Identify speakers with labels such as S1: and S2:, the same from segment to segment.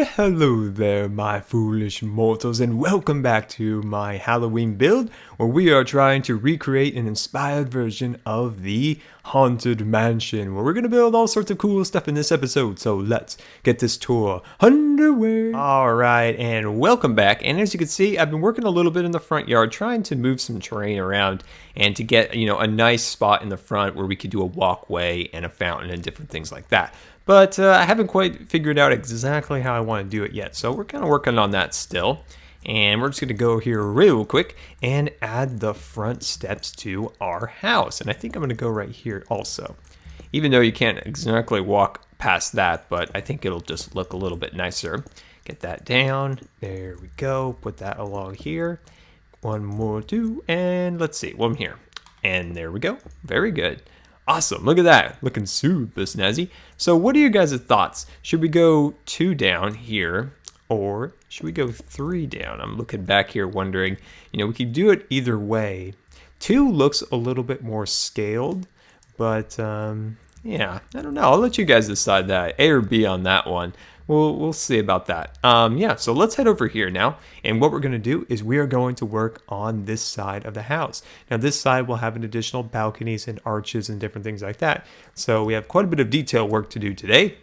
S1: Well, hello there, my foolish mortals, and welcome back to my Halloween build, where we are trying to recreate an inspired version of the Haunted Mansion, where we're going to build all sorts of cool stuff in this episode, so let's get this tour underway. Alright, and welcome back, and as you can see, I've been working a little bit in the front yard, trying to move some terrain around, and to get, a nice spot in the front where we could do a walkway and a fountain and different things like that. But I haven't quite figured out exactly how I want to do it yet, so we're kind of working on that still. And we're just going to go here real quick and add the front steps to our house. And I think I'm going to go right here also. Even though you can't exactly walk past that, but I think it'll just look a little bit nicer. Get that down. There we go. Put that along here. One more, two, and let's see, one here. And there we go. Very good. Awesome, look at that, looking super snazzy. So what are your guys' thoughts? Should we go 2 down here, or should we go 3 down? I'm looking back here wondering, we could do it either way. 2 looks a little bit more scaled, but yeah, I don't know. I'll let you guys decide that, A or B on that one. We'll see about that. Yeah, so let's head over here now. And what we're going to do is we are going to work on this side of the house. Now, this side will have an additional balconies and arches and different things like that. So we have quite a bit of detail work to do today.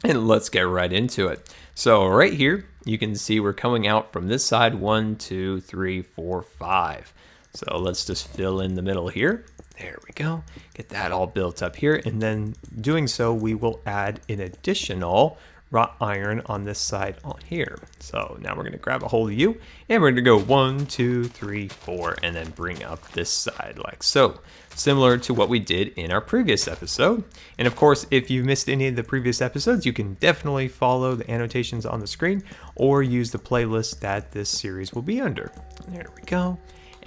S1: And let's get right into it. So right here, you can see we're coming out from this side. 1, 2, 3, 4, 5. So let's just fill in the middle here. There we go. Get that all built up here. And then doing so, we will add an additional wrought iron on this side on here. So now we're going to grab a hold of you and we're going to go 1, 2, 3, 4 and then bring up this side like so, similar to what we did in our previous episode. And of course, if you missed any of the previous episodes, you can definitely follow the annotations on the screen or use the playlist that this series will be under. There we go.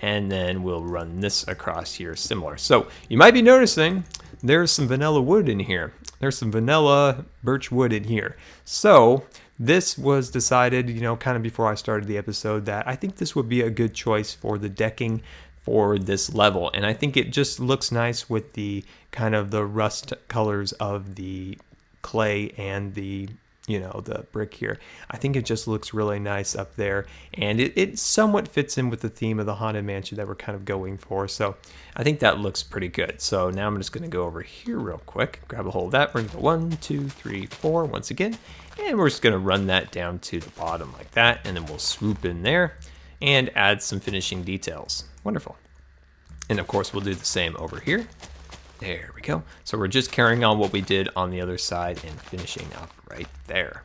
S1: And then we'll run this across here similar. So you might be noticing there's some vanilla wood in here. There's some vanilla birch wood in here. So this was decided, kind of before I started the episode, that I think this would be a good choice for the decking for this level. And I think it just looks nice with the kind of the rust colors of the clay and the the brick here. I think it just looks really nice up there, and it somewhat fits in with the theme of the Haunted Mansion that we're kind of going for, so I think that looks pretty good. So now I'm just going to go over here real quick, grab a hold of that, we're going to go 1, 2, 3, 4 once again, and we're just going to run that down to the bottom like that, and then we'll swoop in there and add some finishing details. Wonderful. And of course we'll do the same over here. There we go. So we're just carrying on what we did on the other side and finishing up right there.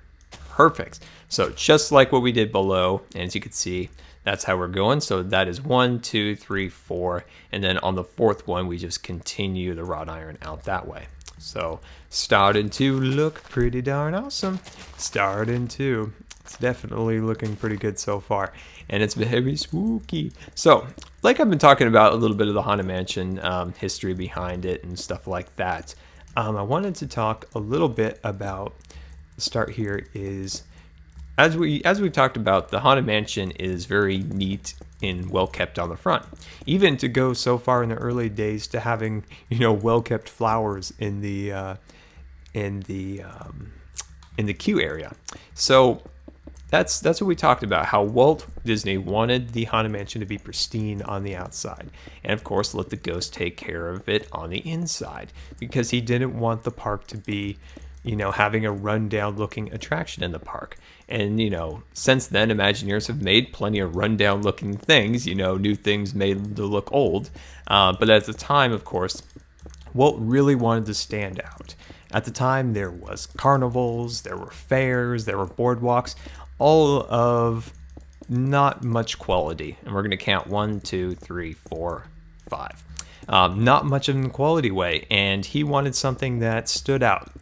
S1: Perfect. So just like what we did below, and as you can see, that's how we're going. So that is 1, 2, 3, 4. And then on the 4th one, we just continue the wrought iron out that way. So starting to look pretty darn awesome. It's definitely looking pretty good so far. And it's very spooky. So, like I've been talking about a little bit of the Haunted Mansion history behind it and stuff like that, I wanted to talk a little bit about, the start here is, as we've talked about, the Haunted Mansion is very neat and well kept on the front. Even to go so far in the early days to having, well kept flowers in the queue area. So that's what we talked about, how Walt Disney wanted the Haunted Mansion to be pristine on the outside. And of course, let the ghost take care of it on the inside, because he didn't want the park to be, having a rundown looking attraction in the park. And, since then, Imagineers have made plenty of rundown looking things, new things made to look old. But at the time, of course, Walt really wanted to stand out. At the time, there was carnivals, there were fairs, there were boardwalks, all of not much quality. And we're going to count 1, 2, 3, 4, 5. Not much in a quality way. And he wanted something that stood out.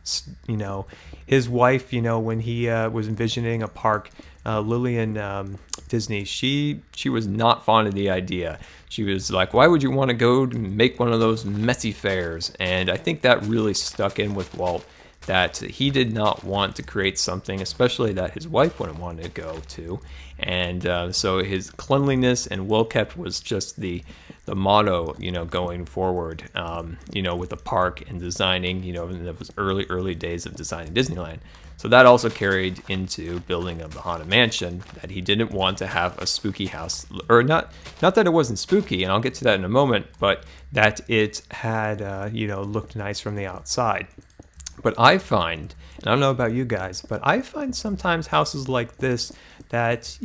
S1: His wife, when he was envisioning a park, Lillian Disney, she was not fond of the idea. She was like, why would you want to go to make one of those messy fairs? And I think that really stuck in with Walt, that he did not want to create something, especially that his wife wouldn't want to go to. And so his cleanliness and well-kept was just the motto, going forward, with the park and designing, in those early days of designing Disneyland. So that also carried into building of the Haunted Mansion, that he didn't want to have a spooky house, or not that it wasn't spooky, and I'll get to that in a moment, but that it had, looked nice from the outside. But I find, and I don't know about you guys, but I find sometimes houses like this that,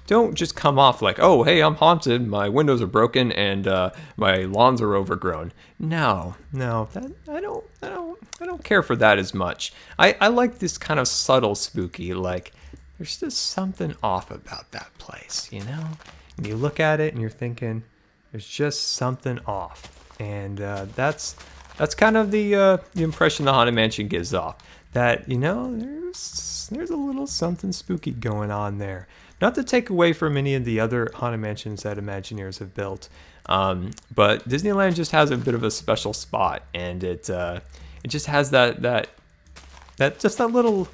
S1: don't just come off like, oh, hey, I'm haunted, my windows are broken, and my lawns are overgrown. No, I don't care for that as much. I like this kind of subtle spooky, like there's just something off about that place, And you look at it and you're thinking, there's just something off, and that's kind of the impression the Haunted Mansion gives off. That, there's a little something spooky going on there. Not to take away from any of the other Haunted Mansions that Imagineers have built, but Disneyland just has a bit of a special spot, and it just has that little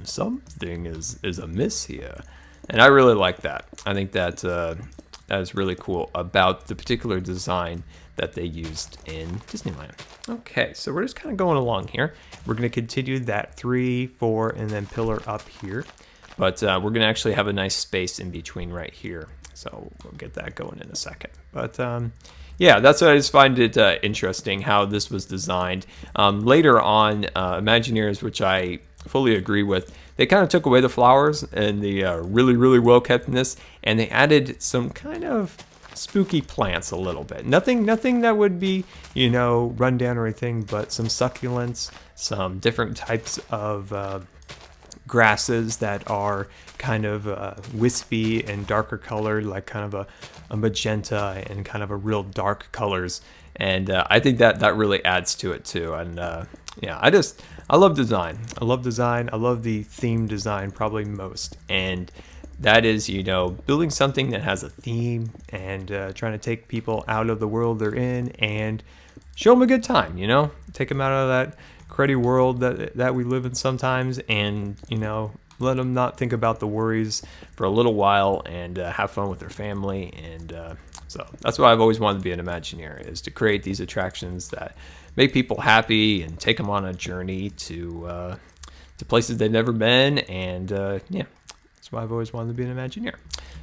S1: something is amiss here, and I really like that. I think that that is really cool about the particular design that they used in Disneyland. Okay, so we're just kind of going along here. We're going to continue that 3, 4, and then pillar up here. But we're going to actually have a nice space in between right here. So we'll get that going in a second. But yeah, that's what I just find it interesting, how this was designed. Later on, Imagineers, which I fully agree with, they kind of took away the flowers and the really, really well-keptness, and they added some kind of spooky plants a little bit. Nothing that would be, run down or anything, but some succulents, some different types of grasses that are kind of wispy and darker colored, like kind of a magenta and kind of a real dark colors. And I think that really adds to it too. And yeah, I love design. I love the theme design probably most. And that is, building something that has a theme and trying to take people out of the world they're in and show them a good time, take them out of that cruddy world that we live in sometimes, and, let them not think about the worries for a little while and have fun with their family. And so that's why I've always wanted to be an Imagineer, is to create these attractions that make people happy and take them on a journey to places they've never been. And yeah, that's why I've always wanted to be an Imagineer.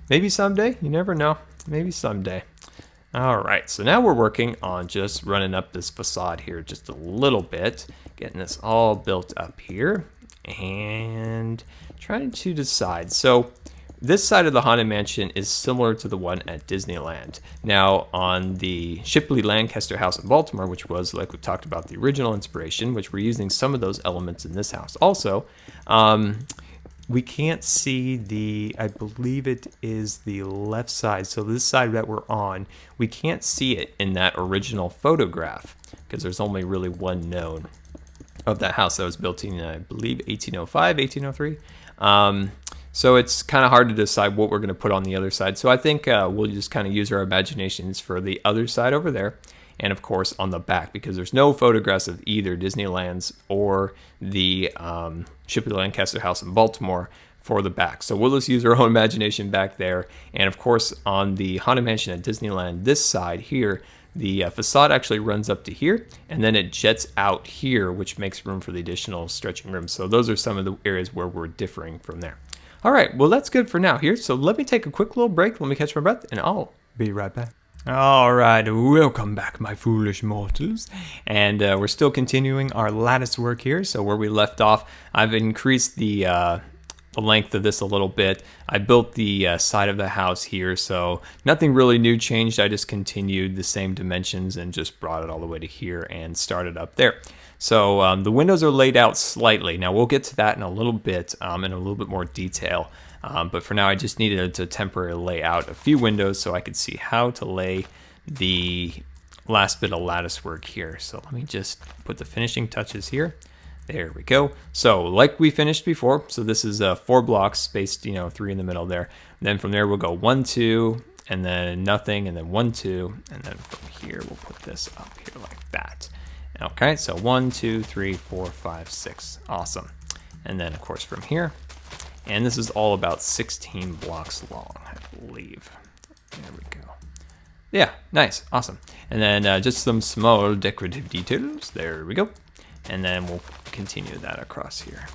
S1: Maybe someday, you never know. Maybe someday. All right, so now we're working on just running up this facade here just a little bit, getting this all built up here, and trying to decide. So this side of the Haunted Mansion is similar to the one at Disneyland. Now, on the Shipley-Lydecker House of Baltimore, which was, like we talked about, the original inspiration, which we're using some of those elements in this house also, we can't see I believe it is the left side, so this side that we're on, we can't see it in that original photograph because there's only really one known of that house that was built in, I believe, 1805, 1803. So it's kind of hard to decide what we're going to put on the other side. So I think we'll just kind of use our imaginations for the other side over there. And of course on the back, because there's no photographs of either Disneyland's or the Shipley-Lydecker House in Baltimore for the back. So we'll just use our own imagination back there. And of course on the Haunted Mansion at Disneyland, this side here, the facade actually runs up to here, and then it jets out here, which makes room for the additional stretching room. So those are some of the areas where we're differing from there. All right, well, that's good for now here. So let me take a quick little break. Let me catch my breath, and I'll be right back. All right, welcome back, my foolish mortals. And we're still continuing our lattice work here. So where we left off, I've increased the length of this a little bit. I built the side of the house here, so nothing really new changed. I just continued the same dimensions and just brought it all the way to here and started up there. So the windows are laid out slightly. Now we'll get to that in a little bit, in a little bit more detail. But for now, I just needed to temporarily lay out a few windows so I could see how to lay the last bit of lattice work here. So let me just put the finishing touches here. There we go. So like we finished before, so this is 4 blocks spaced, 3 in the middle there. And then from there, we'll go 1, 2, and then nothing, and then 1, 2, and then from here, we'll put this up here like that. Okay, so 1, 2, 3, 4, 5, 6. Awesome. And then, of course, from here, and this is all about 16 blocks long, I believe. There we go. Yeah, nice, awesome. And then just some small decorative details. There we go. And then we'll continue that across here.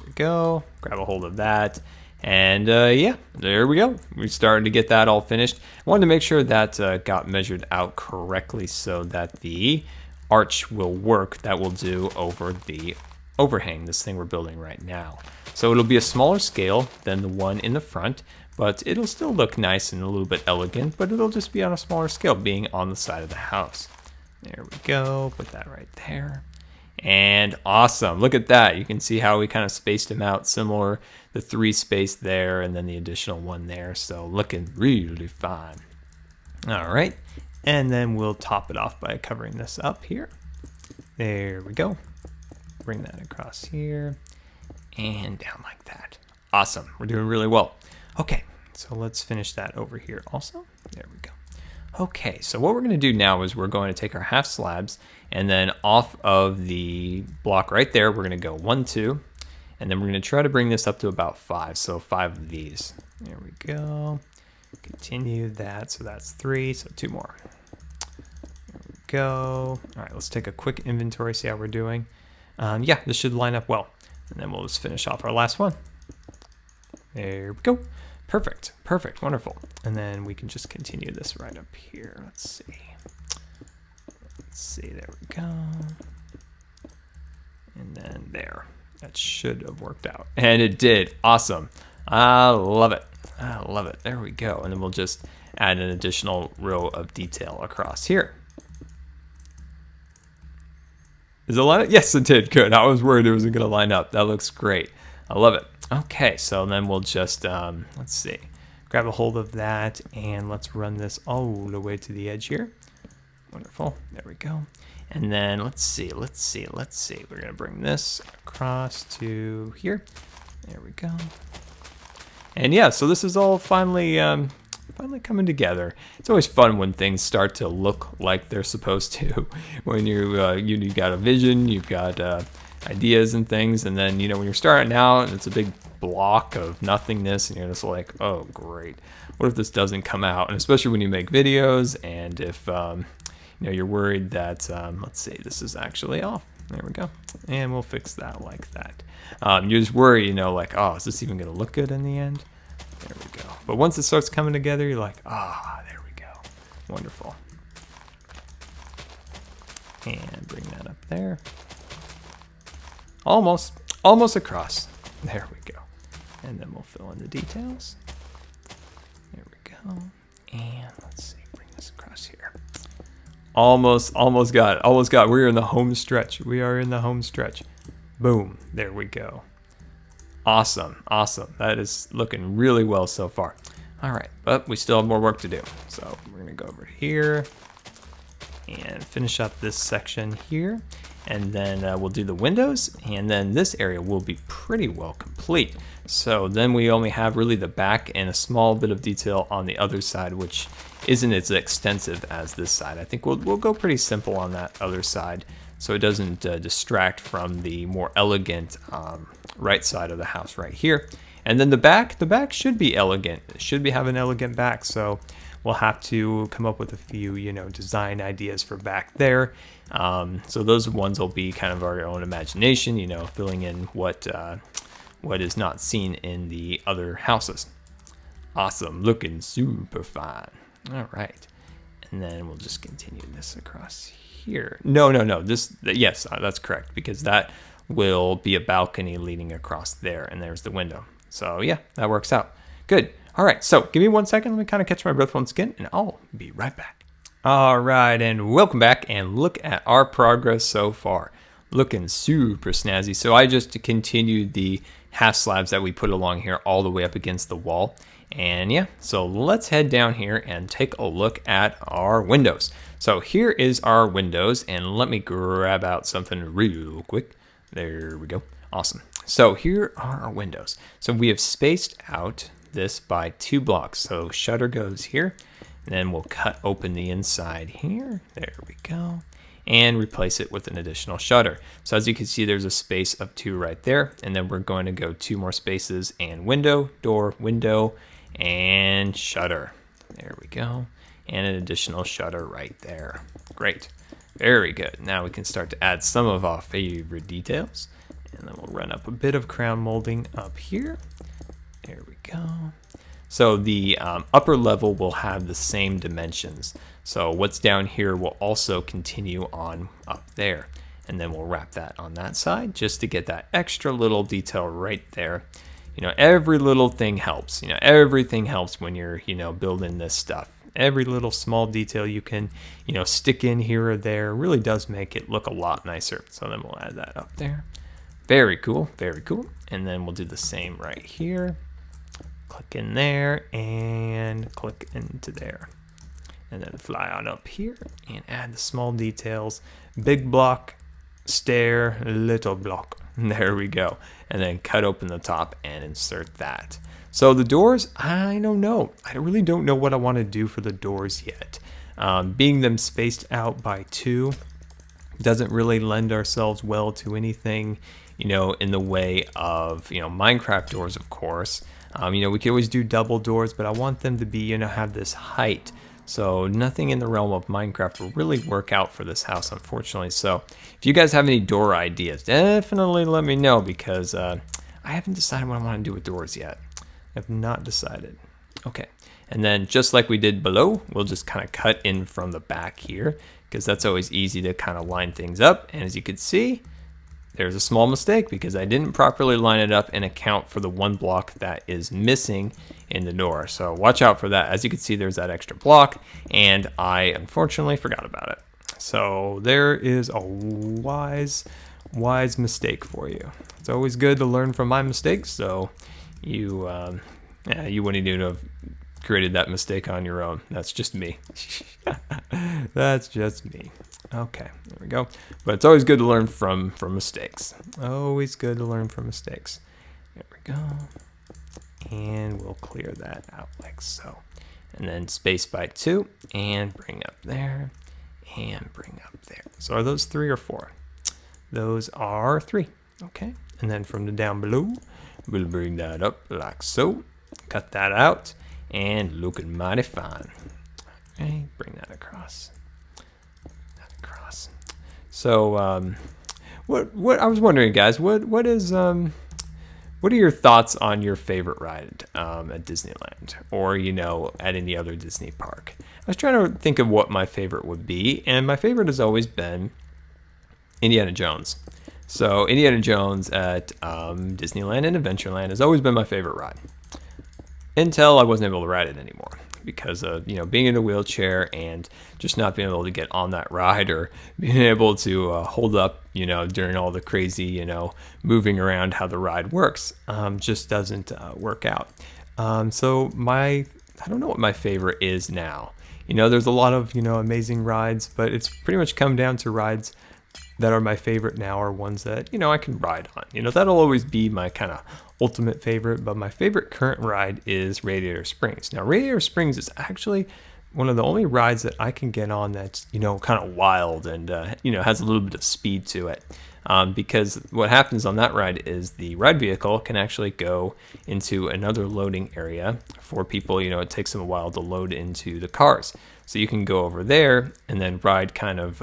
S1: we go. Grab a hold of that. And yeah, there we go. We're starting to get that all finished. I wanted to make sure that got measured out correctly so that the arch will work. That will do over the overhang, this thing we're building right now. So it'll be a smaller scale than the one in the front, but it'll still look nice and a little bit elegant, but it'll just be on a smaller scale, being on the side of the house. There we go. Put that right there. And awesome. Look at that. You can see how we kind of spaced them out, similar, the 3 space there and then the additional one there. So looking really fine. All right. And then we'll top it off by covering this up here. There we go. Bring that across here and down like that. Awesome. We're doing really well. Okay. So let's finish that over here also. There we go. Okay, so what we're going to do now is we're going to take our half slabs, and then off of the block right there, we're going to go 1, 2, and then we're going to try to bring this up to about 5. So 5 of these. There we go. Continue that. So that's 3. So 2 more. There we go. All right, let's take a quick inventory, see how we're doing. Yeah, this should line up well. And then we'll just finish off our last one. There we go. Perfect, perfect, wonderful. And then we can just continue this right up here. Let's see, there we go. And then there, that should have worked out. And it did, awesome. I love it, I love it. There we go. And then we'll just add an additional row of detail across here. Is it line up? Yes, it did, good. I was worried it wasn't gonna line up. That looks great, I love it. Okay, so then we'll just, let's see, grab a hold of that and let's run this all the way to the edge here. Wonderful, there we go. And then let's see. We're gonna bring this across to here. There we go. And yeah, so this is all finally coming together. It's always fun when things start to look like they're supposed to. When you got a vision, you've got ideas and things, and then when you're starting out and it's a big block of nothingness and you're just like, oh great, what if this doesn't come out? And especially when you make videos, and if you're worried that let's see, this is actually off. There we go. And we'll fix that like that. You just worry, like, oh, is this even gonna look good in the end? There we go. But once it starts coming together, you're like, ah, there we go. Wonderful. And bring that up there. Almost across. There we go. And then we'll fill in the details. There we go. And let's see, bring this across here. Almost got it. We're in the home stretch. We are in the home stretch. Boom. There we go. Awesome. That is looking really well so far. All right, but we still have more work to do. So we're gonna go over here and finish up this section here. And then we'll do the windows, and then this area will be pretty well complete. So then we only have really the back and a small bit of detail on the other side, which isn't as extensive as this side. I think we'll go pretty simple on that other side, so it doesn't distract from the more elegant right side of the house right here. And then the back should be elegant. It should have an elegant back, so we'll have to come up with a few, design ideas for back there. So those ones will be kind of our own imagination, filling in what is not seen in the other houses. Awesome, looking super fine. All right, and then we'll just continue this across here. No. Yes, that's correct, because that will be a balcony leading across there, and there's the window. So yeah, that works out. Good. All right, so give me 1 second. Let me kind of catch my breath once again, and I'll be right back. All right, and welcome back, and look at our progress so far. Looking super snazzy. So I just continued the half slabs that we put along here all the way up against the wall. And yeah, so let's head down here and take a look at our windows. So here is our windows, and let me grab out something real quick. There we go. Awesome. So here are our windows. So we have spaced out this by 2 blocks. So shutter goes here, and then we'll cut open the inside here. There we go. And replace it with an additional shutter. So as you can see, there's a space of 2 right there. And then we're going to go 2 more spaces and window, door, window, and shutter. There we go. And an additional shutter right there. Great. Very good. Now we can start to add some of our favorite details. And then we'll run up a bit of crown molding up here. There we go. So the upper level will have the same dimensions. So what's down here will also continue on up there. And then we'll wrap that on that side just to get that extra little detail right there. You know, every little thing helps. You know, everything helps when you're, you know, building this stuff. Every little small detail you can, you know, stick in here or there really does make it look a lot nicer. So then we'll add that up there. Very cool, very cool. And then we'll do the same right here. Click in there and click into there. And then fly on up here and add the small details. Big block, stair, little block. There we go. And then cut open the top and insert that. So the doors, I don't know. I really don't know what I want to do for the doors yet. Being them spaced out by 2 doesn't really lend ourselves well to anything, you know, in the way of, you know, Minecraft doors, of course. You know, we can always do double doors, but I want them to be, you know, have this height. So nothing in the realm of Minecraft will really work out for this house, unfortunately. So if you guys have any door ideas, definitely let me know, because I haven't decided what I want to do with doors yet. I have not decided. Okay. And then just like we did below, we'll just kind of cut in from the back here, because that's always easy to kind of line things up. And as you can see, there's a small mistake because I didn't properly line it up and account for the 1 block that is missing in the door. So watch out for that. As you can see, there's that extra block, and I unfortunately forgot about it. So there is a wise mistake for you. It's always good to learn from my mistakes. So you wouldn't even have created that mistake on your own. That's just me. That's just me. Okay, there we go. But it's always good to learn from mistakes. Always good to learn from mistakes. There we go. And we'll clear that out like so. And then space by 2 and bring up there and bring up there. So are those 3 or 4? Those are 3. Okay. And then from the down below, we'll bring that up like so. Cut that out and looking mighty fine. Okay, bring that across. So, what I was wondering, guys, what are your thoughts on your favorite ride at Disneyland, or, you know, at any other Disney park? I was trying to think of what my favorite would be, and my favorite has always been Indiana Jones. So Indiana Jones at Disneyland and Adventureland has always been my favorite ride, until I wasn't able to ride it anymore, because of, you know, being in a wheelchair and just not being able to get on that ride, or being able to hold up, you know, during all the crazy, you know, moving around how the ride works, just doesn't work out. So I don't know what my favorite is now. You know, there's a lot of, you know, amazing rides, but it's pretty much come down to rides that are my favorite now are ones that, you know, I can ride on. You know, that'll always be my kind of ultimate favorite, but my favorite current ride is Radiator Springs. Now, Radiator Springs is actually one of the only rides that I can get on that's, you know, kind of wild and, you know, has a little bit of speed to it. Because what happens on that ride is the ride vehicle can actually go into another loading area for people. You know, it takes them a while to load into the cars. So you can go over there and then ride kind of,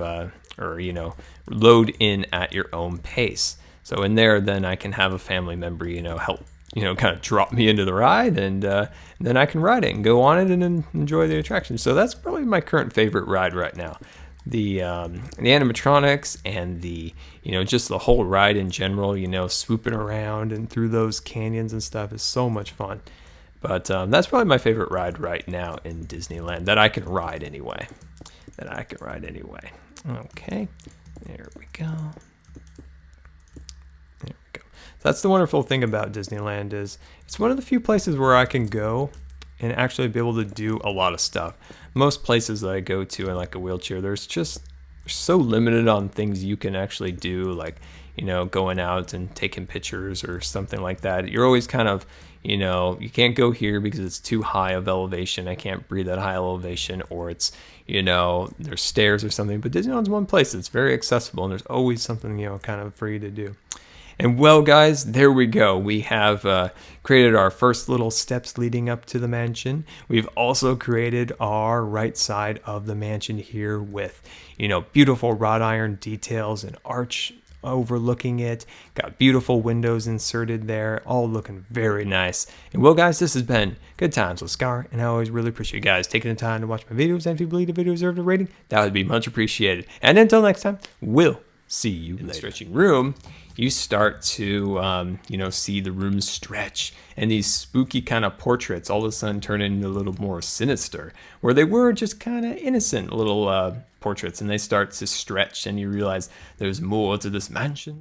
S1: or, you know, load in at your own pace. So in there, then I can have a family member, you know, help, you know, kind of drop me into the ride, and then I can ride it and go on it and enjoy the attraction. So that's probably my current favorite ride right now. The animatronics and the, you know, just the whole ride in general, you know, swooping around and through those canyons and stuff is so much fun. But that's probably my favorite ride right now in Disneyland that I can ride anyway. Okay, there we go. There we go. That's the wonderful thing about Disneyland is it's one of the few places where I can go and actually be able to do a lot of stuff. Most places that I go to in like a wheelchair, there's so limited on things you can actually do, like, you know, going out and taking pictures or something like that. You're always kind of, you know, you can't go here because it's too high of elevation. I can't breathe at high elevation, or it's, you know, there's stairs or something. But Disneyland's one place that's very accessible, and there's always something, you know, kind of for you to do. And well, guys, there we go. We have created our first little steps leading up to the mansion. We've also created our right side of the mansion here with, you know, beautiful wrought iron details and arch overlooking it. Got beautiful windows inserted there, all looking very nice. And well, guys, this has been Good Times with Scar, and I always really appreciate you guys taking the time to watch my videos. And if you believe the video deserves a rating, that would be much appreciated. And until next time, we'll see you in the stretching room. You start to, see the room stretch, and these spooky kind of portraits all of a sudden turn into a little more sinister, where they were just kind of innocent little portraits, and they start to stretch, and you realize there's more to this mansion.